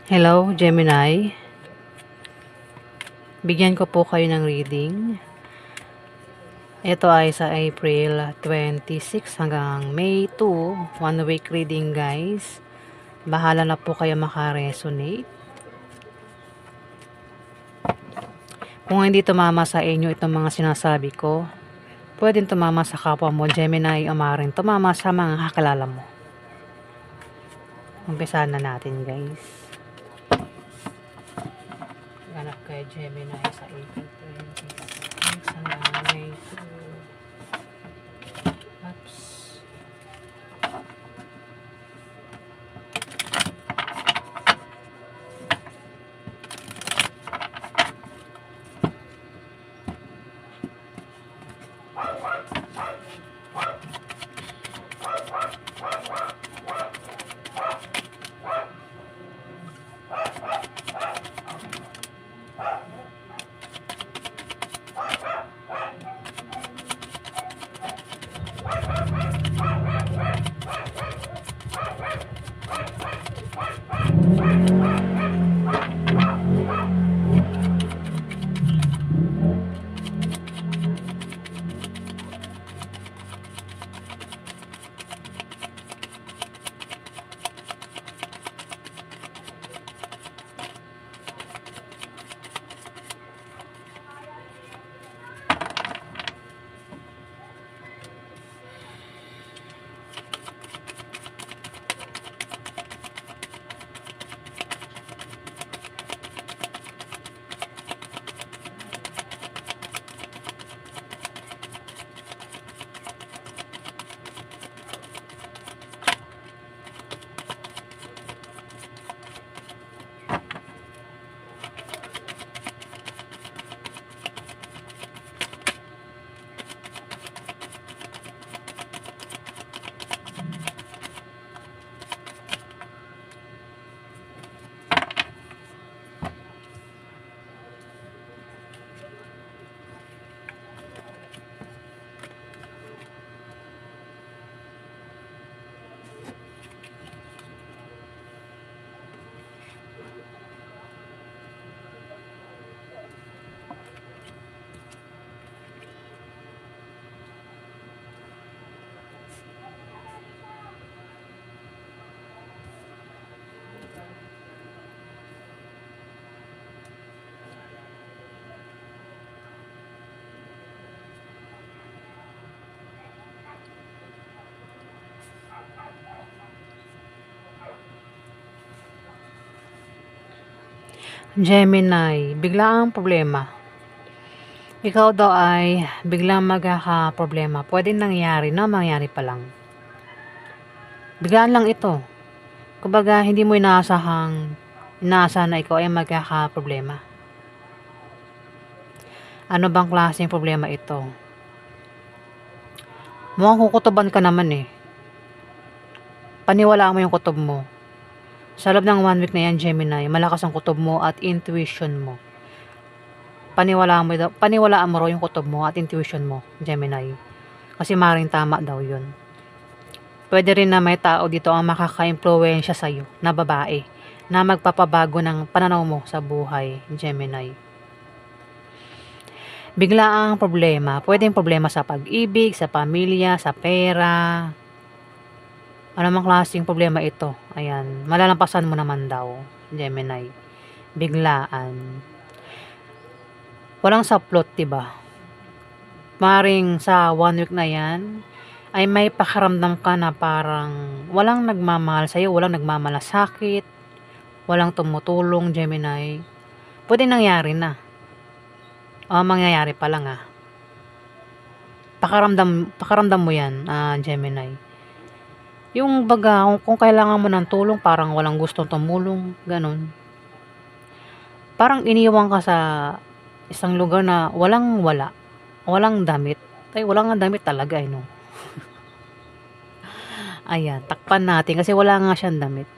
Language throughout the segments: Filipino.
Hello, Gemini. Bigyan ko po kayo ng reading. Ito ay sa April 26 hanggang May 2. 1 week reading, guys. Bahala na po kayo makaresonate. Kung hindi tumama sa inyo itong mga sinasabi ko, pwedeng tumama sa kapwa mo, Gemini, o maaaring tumama sa mga kakilala mo. Umpisahan na natin, guys. Ganap kay Gemini sa April 26 hanggang May 2. Oops. Gemini, biglaang problema. Ikaw daw ay biglang magkakaproblema. Pwedeng nangyari na mangyari pa lang. Biglaan lang ito. Kumbaga, hindi mo inaasahan na ikaw ay magkakaproblema. Ano bang klaseng problema ito? Mukhang kukutuban ka naman eh. Paniwalaan mo yung kutob mo. Sa loob ng 1 week na yan, Gemini, malakas ang kutob mo at intuition mo. Paniwalaan mo raw yung kutob mo at intuition mo, Gemini. Kasi maring tama daw yun. Pwede rin na may tao dito ang makaka-impluwensya sa'yo na babae na magpapabago ng pananaw mo sa buhay, Gemini. Biglaang problema. Pwedeng problema sa pag-ibig, sa pamilya, sa pera. Ano mang klaseng problema ito? Ayan. Malalampasan mo naman daw, Gemini. Biglaan. Walang saplot, diba? Maring sa 1 week na yan, ay may pakaramdam ka na parang walang nagmamahal sa'yo, walang nagmamalasakit, walang tumutulong, Gemini. Pwede nangyari na. O, mangyayari pa lang Pakaramdam mo yan, Gemini. Yung baga, kung kailangan mo ng tulong, parang walang gustong tumulong, ganun. Parang iniwan ka sa isang lugar na walang damit. Ay, walang nga damit talaga, no? Ayan, takpan natin kasi wala nga siyang damit.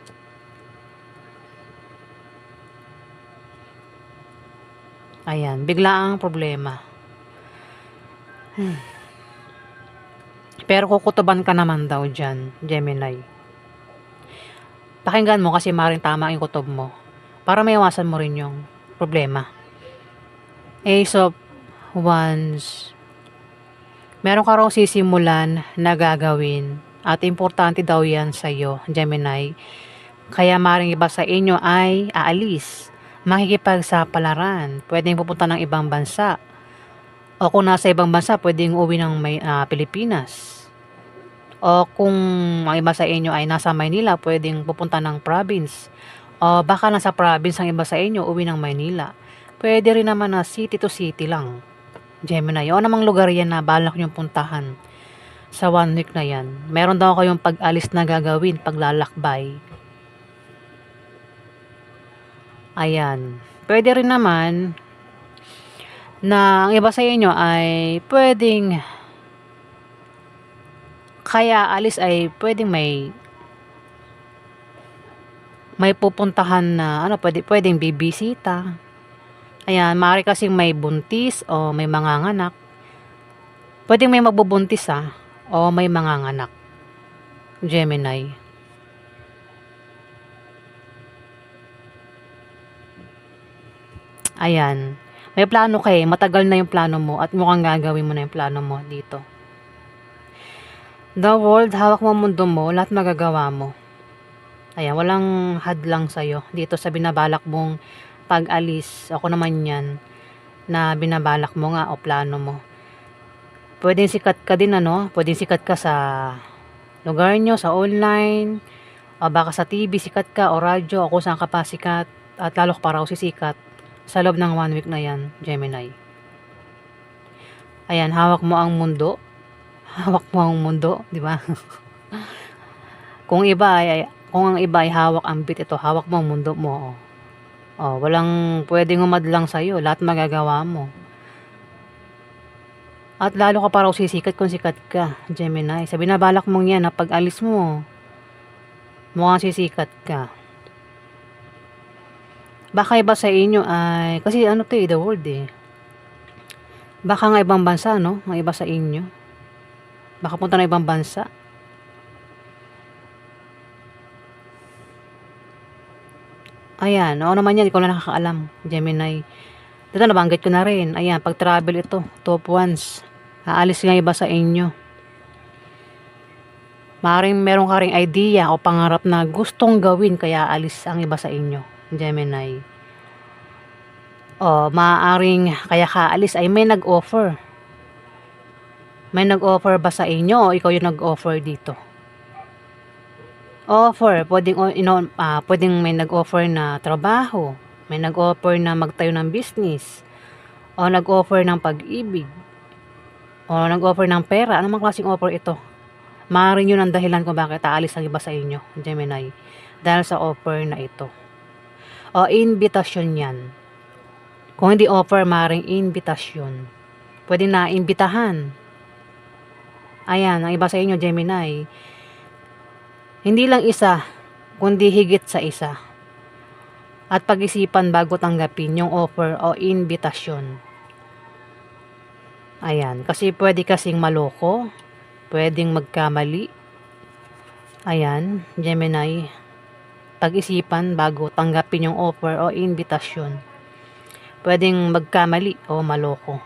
Ayan, biglaang problema. Pero kukutuban ka naman daw dyan, Gemini. Pakinggan mo kasi maaaring tama yung kutob mo. Para maiwasan mo rin yung problema. Ace of Wands. Meron ka raw sisimulan na gagawin at importante daw yan sa'yo, Gemini. Kaya maaaring iba sa inyo ay aalis, makikipagsapalaran, pwedeng pupunta ng ibang bansa. O kung nasa ibang bansa, pwedeng uwi ng Pilipinas. O kung ang iba sa inyo ay nasa Maynila, pwedeng pupunta ng province. O baka nasa province ang iba sa inyo, uwi ng Maynila. Pwede rin naman na city to city lang, Gemini. O namang lugar yan na balak niyong puntahan sa 1 week na yan. Meron daw kayong pag-alis na gagawin, paglalakbay. Ayan. Pwede rin naman na ang iba sa inyo ay pwedeng kaya alis ay pwedeng may pupuntahan na pwedeng bibisita. Ayan, maaari kasing may buntis o may manganganak. Pwedeng may magbubuntis o may manganganak, Gemini. Ayan. May plano matagal na yung plano mo at mukhang gagawin mo na yung plano mo dito. The world, hawak mo ang mundo mo, lahat magagawa mo. Ayan, walang hadlang sa'yo dito sa binabalak mong pag-alis. Ako naman yan na binabalak mo nga o plano mo. Pwedeng sikat ka din pwedeng sikat ka sa lugar nyo, sa online, o baka sa TV sikat ka o radyo o kung saan ka pa sikat at lalo ka pa raw sisikat sa loob ng 1 week na yan, Gemini. Ayan, hawak mo ang mundo. Hawak mo ang mundo, di ba? Kung ang iba ay hawak ang bit, ito hawak mo ang mundo mo. Walang pwedeng umadlang sa iyo, lahat magagawa mo. At lalo ka pa raw sisikat kung sikat ka, Gemini. Sa binabalak mong yan na pag-alis mo, mukhang sisikat ka. Baka iba sa inyo ay, kasi the world Baka nga ibang bansa, ang iba sa inyo. Baka punta na ibang bansa. Ayan, naman yan, ikaw na nakakaalam, Gemini. Dito nabanggit ko na rin. Ayan, pag travel ito, top ones. Aalis nga iba sa inyo. Maaaring meron ka ring idea o pangarap na gustong gawin kaya alis ang iba sa inyo, Gemini. Maaaring kaya kaalis ay may nag-offer. May nag-offer ba sa inyo o ikaw yung nag-offer dito? Offer, pwedeng may nag-offer na trabaho, may nag-offer na magtayo ng business, o nag-offer ng pag-ibig, o nag-offer ng pera. Ano mang klaseng offer ito? Maaaring yun ang dahilan kung bakit aalis ang iba sa inyo, Gemini, dahil sa offer na ito. O invitation yan. Kung hindi offer, maaaring invitation. Pwede na imbitahan. Ayan, ang iba sa inyo, Gemini, hindi lang isa, kundi higit sa isa. At pag-isipan bago tanggapin yung offer o invitation. Ayan, kasi pwede kasing maloko, pwedeng magkamali. Ayan, Gemini, pag-isipan bago tanggapin yung offer o invitation. Pwedeng magkamali o maloko.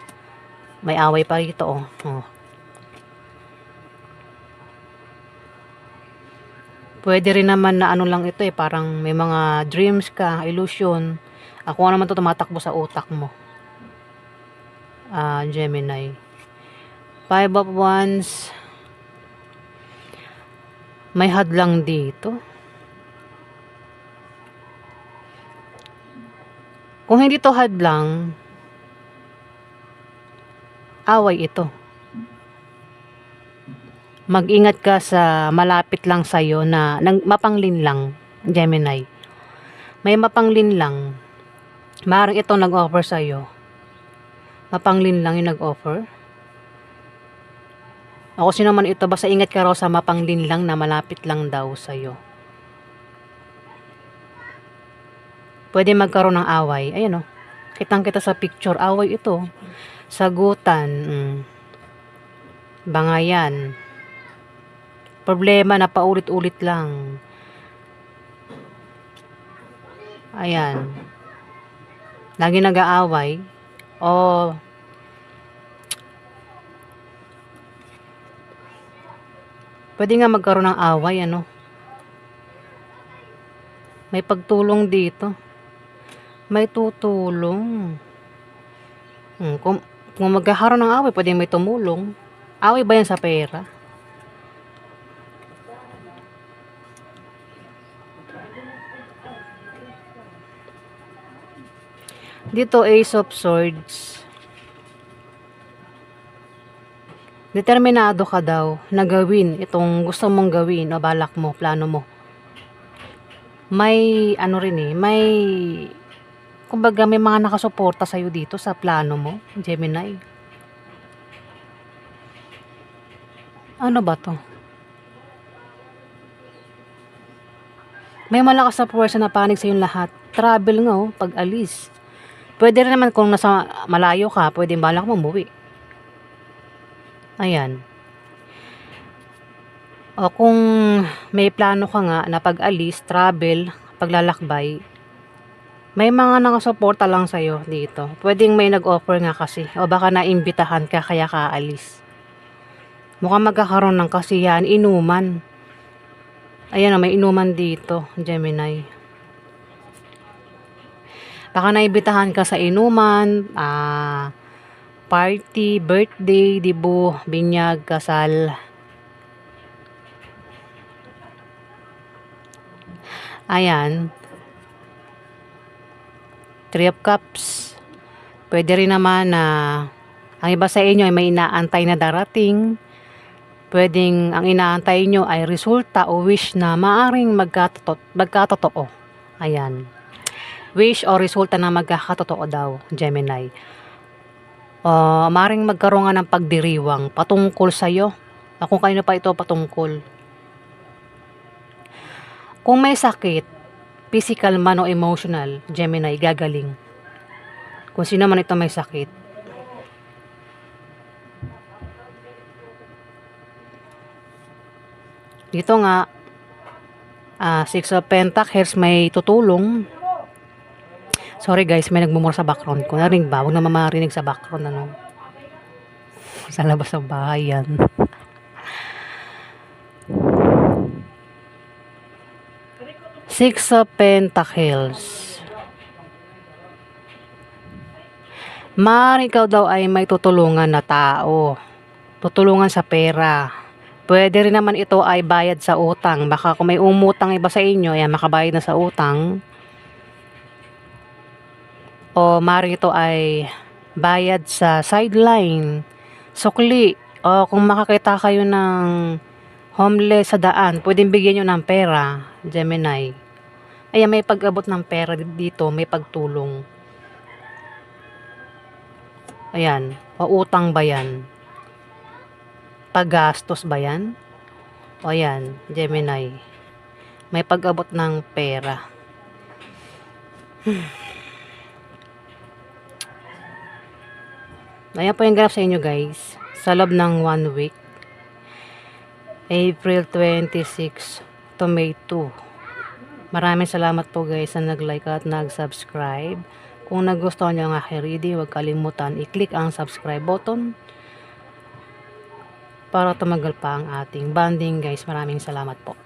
May away pa rito Pwede rin naman na lang ito parang may mga dreams ka, illusion. Ako naman to tumatakbo sa utak mo. Gemini. 5 of Wands. May hadlang dito. Kung hindi to hadlang, away ito. Mag-ingat ka sa malapit lang sa'yo na mapanglinlang, Gemini. May mapanglinlang. Maaaring ito nag-offer sa'yo. Mapanglinlang yung nag-offer. O sino man ito, basta ingat ka raw sa mapanglinlang na malapit lang daw sa'yo. Pwede magkaroon ng away. Ayan kitang-kita sa picture, away ito. Sagutan. Bangayan. Problema na paulit-ulit lang. Ayan. Lagi nag-aaway. O pwede nga magkaroon ng away, ano. May pagtulong dito. May tutulong. Kung magkakaroon ng away, pwede may tumulong. Away ba yan sa pera? Dito, Ace of Swords. Determinado ka daw na gawin itong gusto mong gawin o balak mo, plano mo. May ano rin may kumbaga may mga nakasuporta sa'yo dito sa plano mo, Gemini. Ano ba to? May malakas na puwersa na panig sa yung lahat. Travel nga pag alis. Pwede rin naman kung nasa malayo ka, pwede balak mo umuwi. Ayan. O kung may plano ka nga na pag-alis, travel, paglalakbay, may mga nakasuporta lang sa'yo dito. Pwedeng may nag-offer nga kasi. O baka naimbitahan ka kaya kaalis. Mukhang magkakaroon ng kasiyahan, inuman. Ayan may inuman dito, Gemini. Baka naimbitahan ka sa inuman, party, birthday, dibu, binyag, kasal. Ayan. 3 of Cups. Pwede rin naman na ang iba sa inyo ay may inaantay na darating. Pwedeng ang inaantay nyo ay resulta o wish na maaring magkatotoo. Ayan. Wish o resulta na magkakatotoo daw, Gemini. Maaring magkaroon nga ng pagdiriwang patungkol sa'yo. Kung kanino pa ito patungkol. Kung may sakit, physical man o emotional, Gemini, gagaling. Kung sino man ito may sakit. Dito nga, 6 of Pentacles may tutulong. Sorry guys, may nagmumura sa background ko. Narinig ba? Huwag na mamarinig sa background, ano. Sa labas ng bahay yan. Six of Pentacles. Maaaring ikaw daw ay may tutulungan na tao. Tutulungan sa pera. Pwede rin naman ito ay bayad sa utang. Baka kung may umutang iba sa inyo, ayan, makabayad na sa utang. O maaaring ito ay bayad sa sideline, sukli. O kung makakita kayo ng homeless sa daan, pwedeng bigyan nyo ng pera, Gemini. Ayan, may pag-abot ng pera dito, may pagtulong. Ayan, o utang ba yan? Paggastos ba yan? O ayan, Gemini. May pag-abot ng pera. Ayan po yung ganap sa inyo guys. Sa loob ng 1 week. April 26 to May 2. Maraming salamat po guys na nag-like at nag-subscribe. Kung nagustuhan nyo ang aking reading, huwag kalimutan i-click ang subscribe button para tumagal pa ang ating bonding guys. Maraming salamat po.